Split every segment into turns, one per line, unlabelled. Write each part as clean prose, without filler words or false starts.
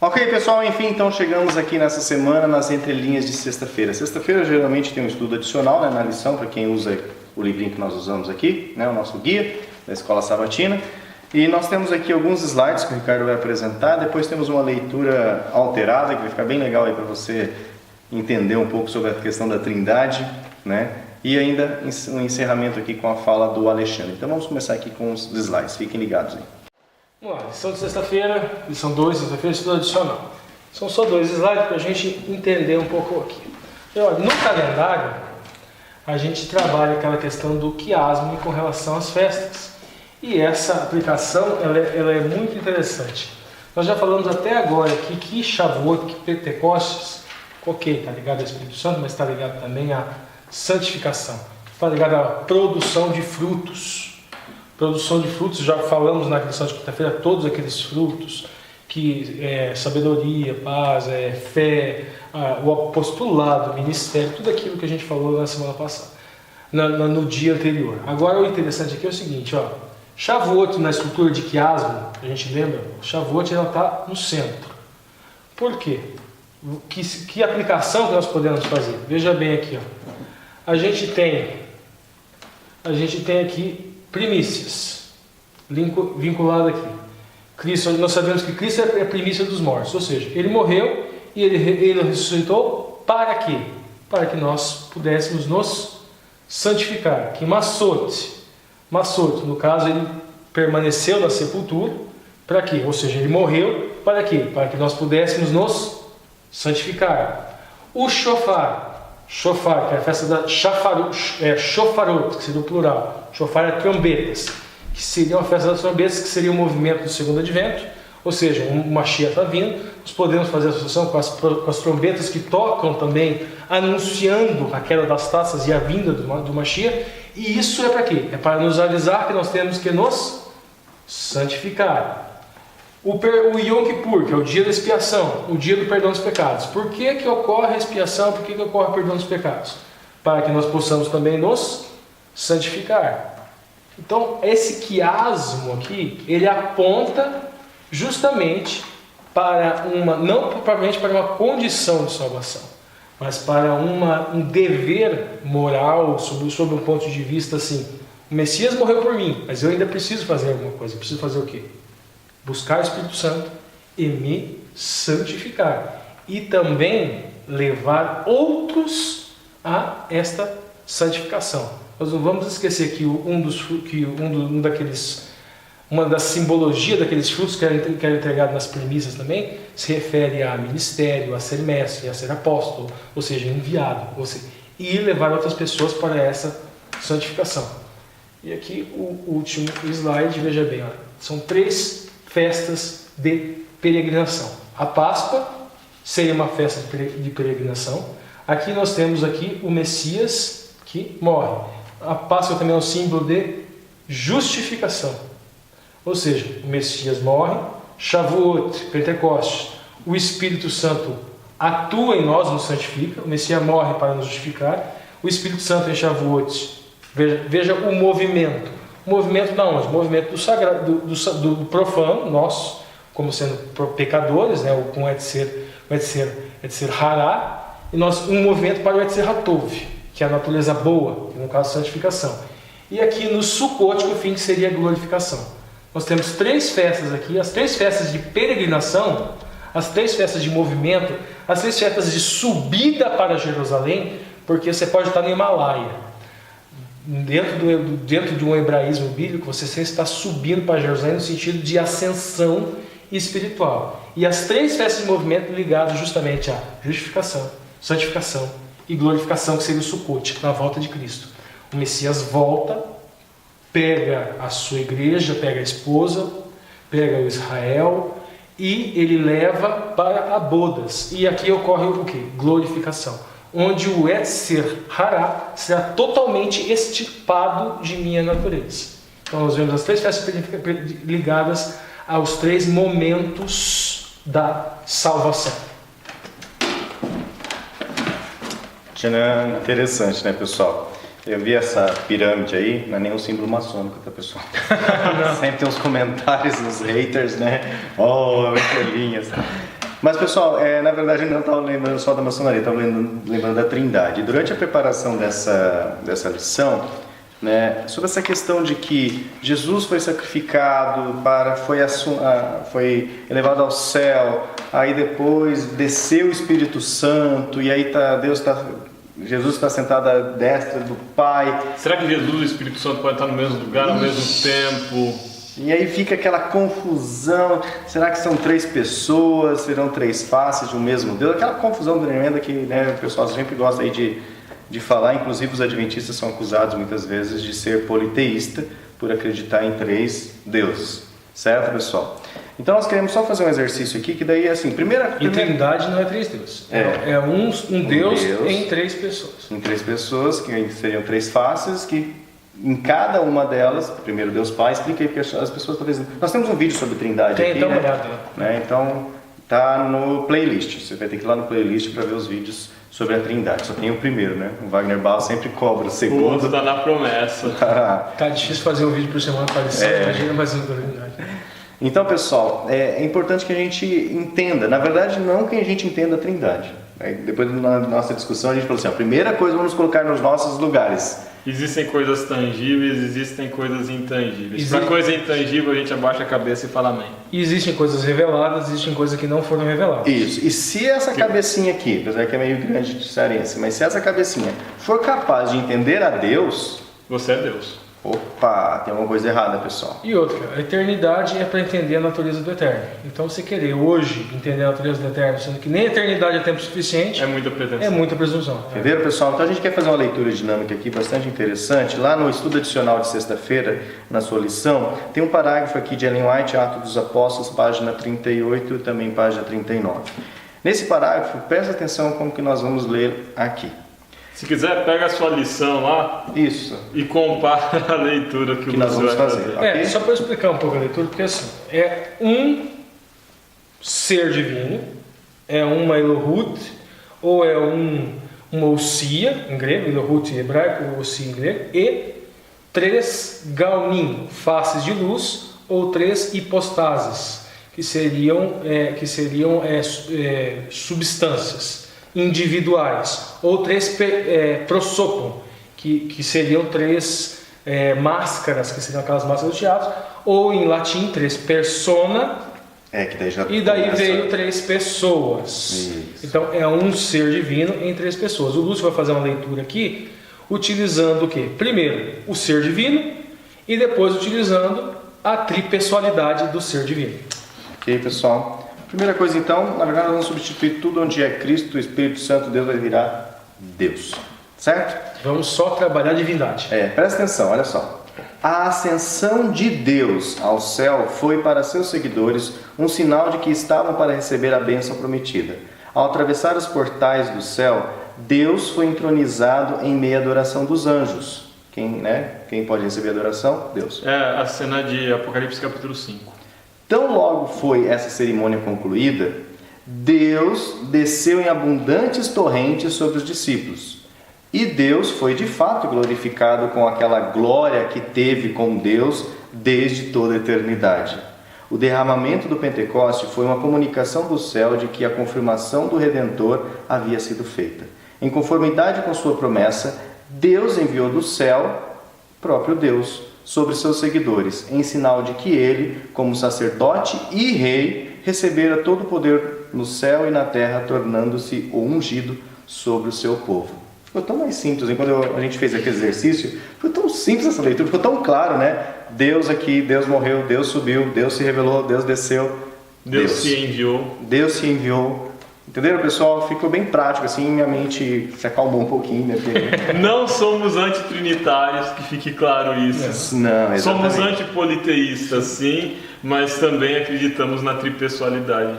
Ok, pessoal, enfim, então chegamos aqui nessa semana nas entrelinhas de sexta-feira. Sexta-feira geralmente tem um estudo adicional, né, na lição, para quem usa o livrinho que nós usamos aqui, né, o nosso guia da Escola Sabatina. E nós temos aqui alguns slides que o Ricardo vai apresentar, depois temos uma leitura alterada, que vai ficar bem legal aí para você entender um pouco sobre a questão da Trindade, né? E ainda um encerramento aqui com a fala do Alexandre. Então vamos começar aqui com os slides, fiquem ligados aí.
Vamos lá, lição de sexta-feira, lição 2, sexta-feira, estudo adicional. São só 2 slides para a gente entender um pouco aqui. E, olha, no calendário, a gente trabalha aquela questão do quiasmo com relação às festas. E essa aplicação ela é muito interessante. Nós já falamos até agora aqui que Shavuot, que Pentecostes, ok, está ligado ao Espírito Santo, mas está ligado também à santificação. Está ligado à produção de frutos. Produção de frutos, já falamos na lição de quinta-feira, todos aqueles frutos, que sabedoria, paz, fé, o apostolado, o ministério, tudo aquilo que a gente falou na semana passada, no dia anterior. Agora o interessante aqui é o seguinte, ó, Shavuot na estrutura de quiasmo, a gente lembra, Shavuot ela está no centro. Por quê? Que aplicação que nós podemos fazer? Veja bem aqui, ó. A gente tem aqui primícias, vinculado aqui. Cristo, nós sabemos que Cristo é a primícia dos mortos, ou seja, Ele morreu e Ele ressuscitou para quê? Para que nós pudéssemos nos santificar. Que Massot, no caso, Ele permaneceu na sepultura, para quê? Ou seja, Ele morreu para quê? Para que nós pudéssemos nos santificar. O shofar, que é a festa da shofarot, que seria o plural. Shofar é trombetas, que seria uma festa das trombetas, que seria o movimento do segundo advento, ou seja, o Mashiach está vindo, nós podemos fazer associação com as trombetas que tocam também, anunciando a queda das taças e a vinda do Mashiach, e isso é para quê? É para nos avisar que nós temos que nos santificar. O Yom Kippur, que é o dia da expiação, o dia do perdão dos pecados. Por que ocorre a expiação? Por que ocorre o perdão dos pecados? Para que nós possamos também nos santificar. Então, esse quiasmo aqui, ele aponta justamente para não propriamente para uma condição de salvação, mas para um dever moral, sob um ponto de vista assim, o Messias morreu por mim, mas eu ainda preciso fazer alguma coisa. Eu preciso fazer o quê? Buscar o Espírito Santo e me santificar. E também levar outros a esta santificação. Nós não vamos esquecer que uma das simbologias daqueles frutos que eram entregados nas premissas também se refere a ministério, a ser mestre, a ser apóstolo, ou seja, enviado, e levar outras pessoas para essa santificação. E aqui o último slide, veja bem, olha, são 3 festas de peregrinação. A Páscoa seria uma festa de peregrinação. Aqui nós temos aqui o Messias que morre. A Páscoa também é um símbolo de justificação. Ou seja, o Messias morre, Shavuot, Pentecostes, o Espírito Santo atua em nós, nos santifica, o Messias morre para nos justificar, o Espírito Santo em Shavuot, veja o movimento. O movimento da onde? O movimento do sagrado, do profano, nós, como sendo pecadores, né, com o Etzer Hará, e um movimento para o Etzer Hatov, que é a natureza boa, que no caso é santificação. E aqui no Sukkot, o fim que seria a glorificação. Nós temos 3 festas aqui, as 3 festas de peregrinação, as 3 festas de movimento, as 3 festas de subida para Jerusalém, porque você pode estar no Himalaia. Dentro de um hebraísmo bíblico, você sempre está subindo para Jerusalém no sentido de ascensão espiritual. E as 3 festas de movimento ligadas justamente à justificação, santificação e glorificação, que seria o Sukkot, na volta de Cristo. O Messias volta, pega a sua igreja, pega a esposa, pega o Israel e ele leva para a bodas. E aqui ocorre o quê? Glorificação. Onde o Etzer Hará será totalmente extirpado de minha natureza. Então nós vemos as 3 festas ligadas aos 3 momentos da salvação.
Interessante, né, pessoal? Eu vi essa pirâmide aí, não é nenhum símbolo maçônico, tá, pessoal? Sempre tem uns comentários dos haters, né? Oh, estrelinhas. Mas pessoal, na verdade eu não estava lembrando só da maçonaria, estava lembrando da Trindade. Durante a preparação dessa lição, né, sobre essa questão de que Jesus foi sacrificado, foi elevado ao céu, aí depois desceu o Espírito Santo, e aí Jesus está sentado à destra do Pai.
Será que Jesus e o Espírito Santo podem estar no mesmo lugar ao mesmo tempo?
E aí fica aquela confusão, será que são 3 pessoas, serão 3 faces de um mesmo Deus? Aquela confusão tremenda que, né, o pessoal sempre gosta aí de falar, inclusive os adventistas são acusados muitas vezes de ser politeísta por acreditar em 3 deuses, certo, pessoal? Então nós queremos só fazer um exercício aqui, que daí assim,
E Trindade não é 3 deuses, é um Deus em 3 pessoas.
Em 3 pessoas, que seriam 3 faces, que em cada uma delas, primeiro Deus Pai, explica aí, porque as pessoas podem dizer. Nós temos um vídeo sobre Trindade aqui,
então,
né? Então tá no playlist, você vai ter que ir lá no playlist para ver os vídeos sobre a Trindade. Só tem o primeiro, né? O Wagner Barros sempre cobra o segundo.
O outro tá na promessa.
Tá difícil fazer um vídeo por semana aparecer, imagina mais um da Trindade.
Então, pessoal, é importante que a gente entenda, na verdade não que a gente entenda a Trindade. Depois da nossa discussão a gente falou assim, a primeira coisa vamos colocar nos nossos lugares.
Existem coisas tangíveis, existem coisas intangíveis. Para coisa intangível a gente abaixa a cabeça e fala amém.
E existem coisas reveladas, existem coisas que não foram reveladas.
Isso. E se essa cabecinha aqui, apesar que é meio grande de cearense, mas se essa cabecinha for capaz de entender a Deus...
Você é Deus.
Opa, tem alguma coisa errada, pessoal.
E outra, a eternidade é para entender a natureza do eterno. Então, se querer hoje entender a natureza do eterno, sendo que nem a eternidade é tempo suficiente,
é muita pretensão.
É muita presunção.
Entenderam, pessoal? Então a gente quer fazer uma leitura dinâmica aqui bastante interessante. Lá no estudo adicional de sexta-feira, na sua lição, tem um parágrafo aqui de Ellen White, Atos dos Apóstolos, página 38 e também página 39. Nesse parágrafo, presta atenção como que nós vamos ler aqui.
Se quiser, pega a sua lição lá.
Isso.
E compara a leitura que
nós vamos fazer.
Okay? Só para eu explicar um pouco a leitura, porque assim, é um ser divino, é uma Elohut, ou é uma Ossia, em grego, Elohut em hebraico, Ossia em grego, e 3 Gaonim, faces de luz, ou 3 hipostases, que seriam substâncias individuais, ou 3 prosopon, que seriam 3 máscaras, que seriam aquelas máscaras do teatro, ou em latim 3 persona,
que daí já
e daí veio 3 pessoas.
Isso.
Então é um ser divino em 3 pessoas. O Lúcio vai fazer uma leitura aqui utilizando o quê? Primeiro o ser divino e depois utilizando a tripessoalidade do ser divino.
Ok, pessoal? Primeira coisa então, na verdade nós vamos substituir tudo onde é Cristo, o Espírito Santo, Deus vai virar Deus, certo?
Vamos só trabalhar a divindade.
Presta atenção, olha só. A ascensão de Deus ao céu foi para seus seguidores um sinal de que estavam para receber a bênção prometida. Ao atravessar os portais do céu, Deus foi entronizado em meio à adoração dos anjos. Quem pode receber a adoração? Deus.
É a cena de Apocalipse capítulo 5.
Tão logo foi essa cerimônia concluída, Deus desceu em abundantes torrentes sobre os discípulos. E Deus foi de fato glorificado com aquela glória que teve com Deus desde toda a eternidade. O derramamento do Pentecoste foi uma comunicação do céu de que a confirmação do Redentor havia sido feita. Em conformidade com sua promessa, Deus enviou do céu, próprio Deus, sobre seus seguidores, em sinal de que ele, como sacerdote e rei, recebera todo o poder no céu e na terra, tornando-se o ungido sobre o seu povo. Ficou tão mais simples, hein? Quando a gente fez aquele exercício, ficou tão simples essa leitura, ficou tão claro, né? Deus aqui, Deus morreu, Deus subiu, Deus se revelou, Deus desceu,
Deus se enviou.
Deus se enviou. Entenderam, pessoal? Ficou bem prático, assim, minha mente se acalmou um pouquinho, né? Porque...
Não somos antitrinitários, que fique claro isso.
Não, exatamente.
Somos antipoliteístas, sim, mas também acreditamos na tripessoalidade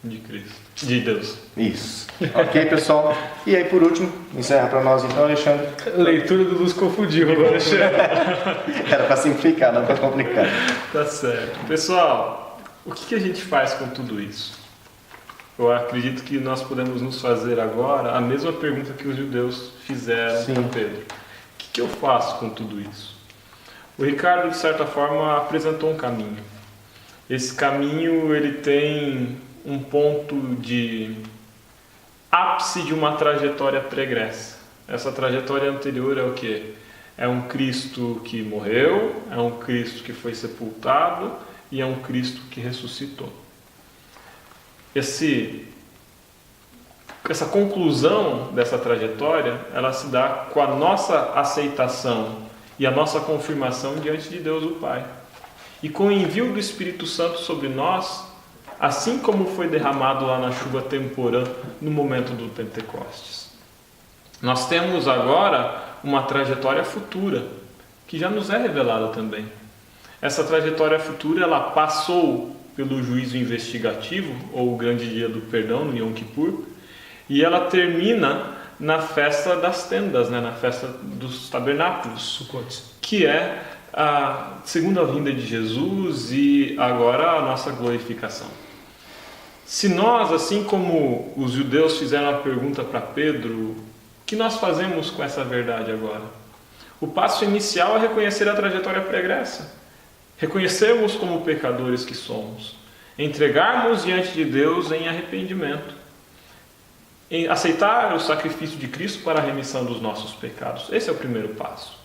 de Cristo, de Deus.
Isso. Ok, pessoal? E aí, por último, encerra para nós então, Alexandre.
Leitura do Luz confundiu agora, Alexandre.
Era para simplificar, não para complicar.
Tá certo. Pessoal, o que a gente faz com tudo isso? Eu acredito que nós podemos nos fazer agora a mesma pergunta que os judeus fizeram para Pedro. O que eu faço com tudo isso? O Ricardo, de certa forma, apresentou um caminho. Esse caminho ele tem um ponto de ápice de uma trajetória pregressa. Essa trajetória anterior é o quê? É um Cristo que morreu, é um Cristo que foi sepultado e é um Cristo que ressuscitou. Essa conclusão dessa trajetória, ela se dá com a nossa aceitação e a nossa confirmação diante de Deus o Pai. E com o envio do Espírito Santo sobre nós, assim como foi derramado lá na chuva temporã no momento do Pentecostes. Nós temos agora uma trajetória futura, que já nos é revelada também. Essa trajetória futura, ela passou pelo juízo investigativo, ou o grande dia do perdão, no Yom Kippur, e ela termina na festa das tendas, né? Na festa dos tabernáculos,
Sukkot,
que é a segunda vinda de Jesus e agora a nossa glorificação. Se nós, assim como os judeus fizeram a pergunta para Pedro, o que nós fazemos com essa verdade agora? O passo inicial é reconhecer a trajetória pregressa, reconhecermos como pecadores que somos, entregarmos diante de Deus em arrependimento, em aceitar o sacrifício de Cristo para a remissão dos nossos pecados. Esse é o primeiro passo.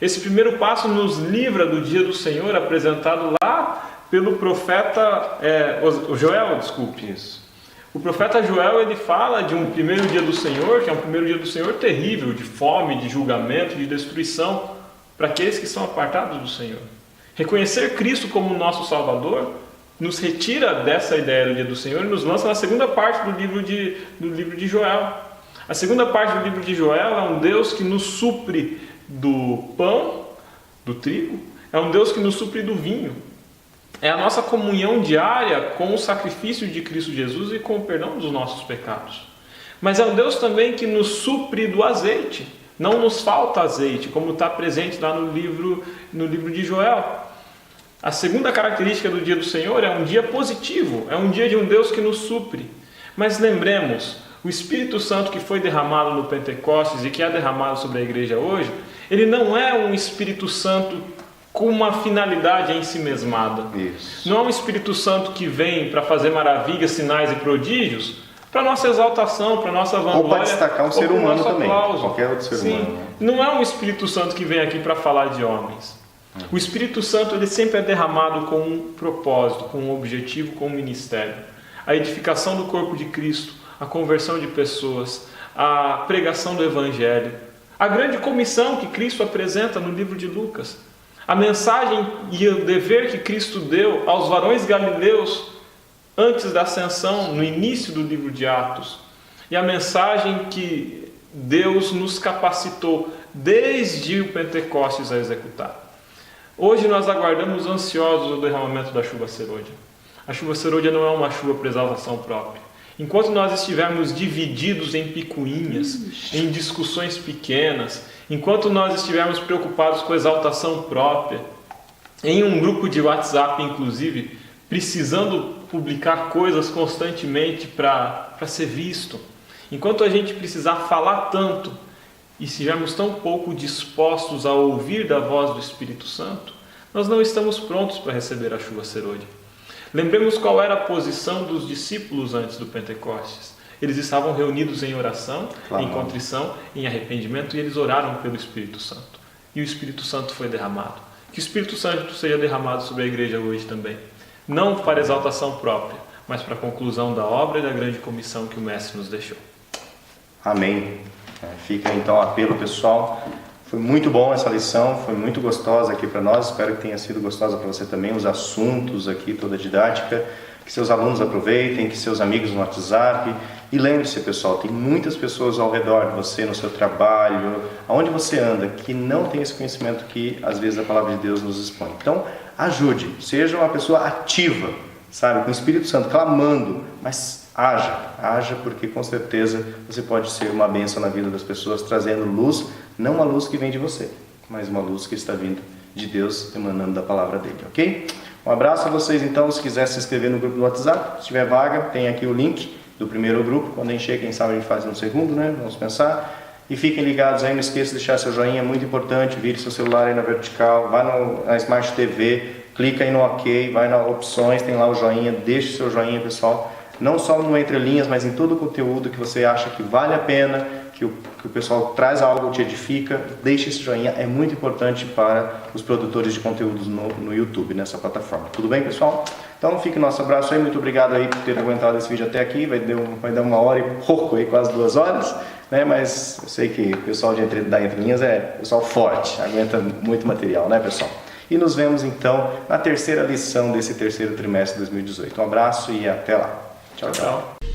Esse primeiro passo nos livra do dia do Senhor apresentado lá pelo profeta Joel, desculpe isso. O profeta Joel, ele fala de um primeiro dia do Senhor, que é um primeiro dia do Senhor terrível, de fome, de julgamento, de destruição, para aqueles que são apartados do Senhor. Reconhecer Cristo como nosso Salvador nos retira dessa ideia do dia do Senhor e nos lança na segunda parte do livro de Joel. A segunda parte do livro de Joel é um Deus que nos supre do pão, do trigo, é um Deus que nos supre do vinho. É a nossa comunhão diária com o sacrifício de Cristo Jesus e com o perdão dos nossos pecados. Mas é um Deus também que nos supre do azeite. Não nos falta azeite, como está presente lá no livro de Joel. A segunda característica do dia do Senhor é um dia positivo, é um dia de um Deus que nos supre. Mas lembremos, o Espírito Santo que foi derramado no Pentecostes e que é derramado sobre a igreja hoje, ele não é um Espírito Santo com uma finalidade em si mesmada.
Isso.
Não é um Espírito Santo que vem para fazer maravilhas, sinais e prodígios, para nossa exaltação, para nossa vanglória.
Ou para destacar um ser humano também, qualquer outro ser
Sim,
humano. Né?
Não é um Espírito Santo que vem aqui para falar de homens. O Espírito Santo, ele sempre é derramado com um propósito, com um objetivo, com um ministério. A edificação do corpo de Cristo, a conversão de pessoas, a pregação do Evangelho, a grande comissão que Cristo apresenta no livro de Lucas, a mensagem e o dever que Cristo deu aos varões galileus antes da ascensão, no início do livro de Atos, e a mensagem que Deus nos capacitou desde o Pentecostes a executar. Hoje nós aguardamos ansiosos o derramamento da chuva serôdia. A chuva serôdia não é uma chuva para exaltação própria. Enquanto nós estivermos divididos em picuinhas, em discussões pequenas, enquanto nós estivermos preocupados com exaltação própria, em um grupo de WhatsApp, inclusive, precisando publicar coisas constantemente para ser visto, enquanto a gente precisar falar tanto e estivermos tão pouco dispostos a ouvir da voz do Espírito Santo, nós não estamos prontos para receber a chuva serôdia. Lembremos qual era a posição dos discípulos antes do Pentecostes. Eles estavam reunidos em oração, em contrição, em arrependimento, e eles oraram pelo Espírito Santo. E o Espírito Santo foi derramado. Que o Espírito Santo seja derramado sobre a igreja hoje também. Não para exaltação própria, mas para a conclusão da obra e da grande comissão que o Mestre nos deixou.
Amém. Fica então o apelo, pessoal. Foi muito bom essa lição, foi muito gostosa aqui para nós. Espero que tenha sido gostosa para você também, os assuntos aqui, toda a didática. Que seus alunos aproveitem, que seus amigos no WhatsApp. E lembre-se, pessoal, tem muitas pessoas ao redor de você, no seu trabalho, aonde você anda, que não tem esse conhecimento que às vezes a palavra de Deus nos expõe. Então, ajude, seja uma pessoa ativa, sabe, com o Espírito Santo, clamando, mas haja, porque com certeza você pode ser uma bênção na vida das pessoas, trazendo luz, não uma luz que vem de você, mas uma luz que está vindo de Deus, emanando da palavra dele, ok? Um abraço a vocês então, se quiser se inscrever no grupo do WhatsApp, se tiver vaga, tem aqui o link do primeiro grupo, quando encher, quem sabe a gente faz no segundo, né? Vamos pensar. E fiquem ligados aí, não esqueça de deixar seu joinha, muito importante, vire seu celular aí na vertical, vá na Smart TV, clica aí no OK, vai nas opções, tem lá o joinha, deixa o seu joinha, pessoal. Não só no Entre Linhas, mas em todo o conteúdo que você acha que vale a pena, que o pessoal traz algo, te edifica, deixe esse joinha, é muito importante para os produtores de conteúdos no YouTube, nessa plataforma. Tudo bem, pessoal? Então fica o nosso abraço aí, muito obrigado aí por ter aguentado esse vídeo até aqui, vai dar 1 hora e pouco aí, quase 2 horas, né? Mas eu sei que o pessoal da Entre Linhas é pessoal forte, aguenta muito material, né, pessoal? E nos vemos então na terceira lição desse terceiro trimestre de 2018. Um abraço e até lá. Tchau, tchau.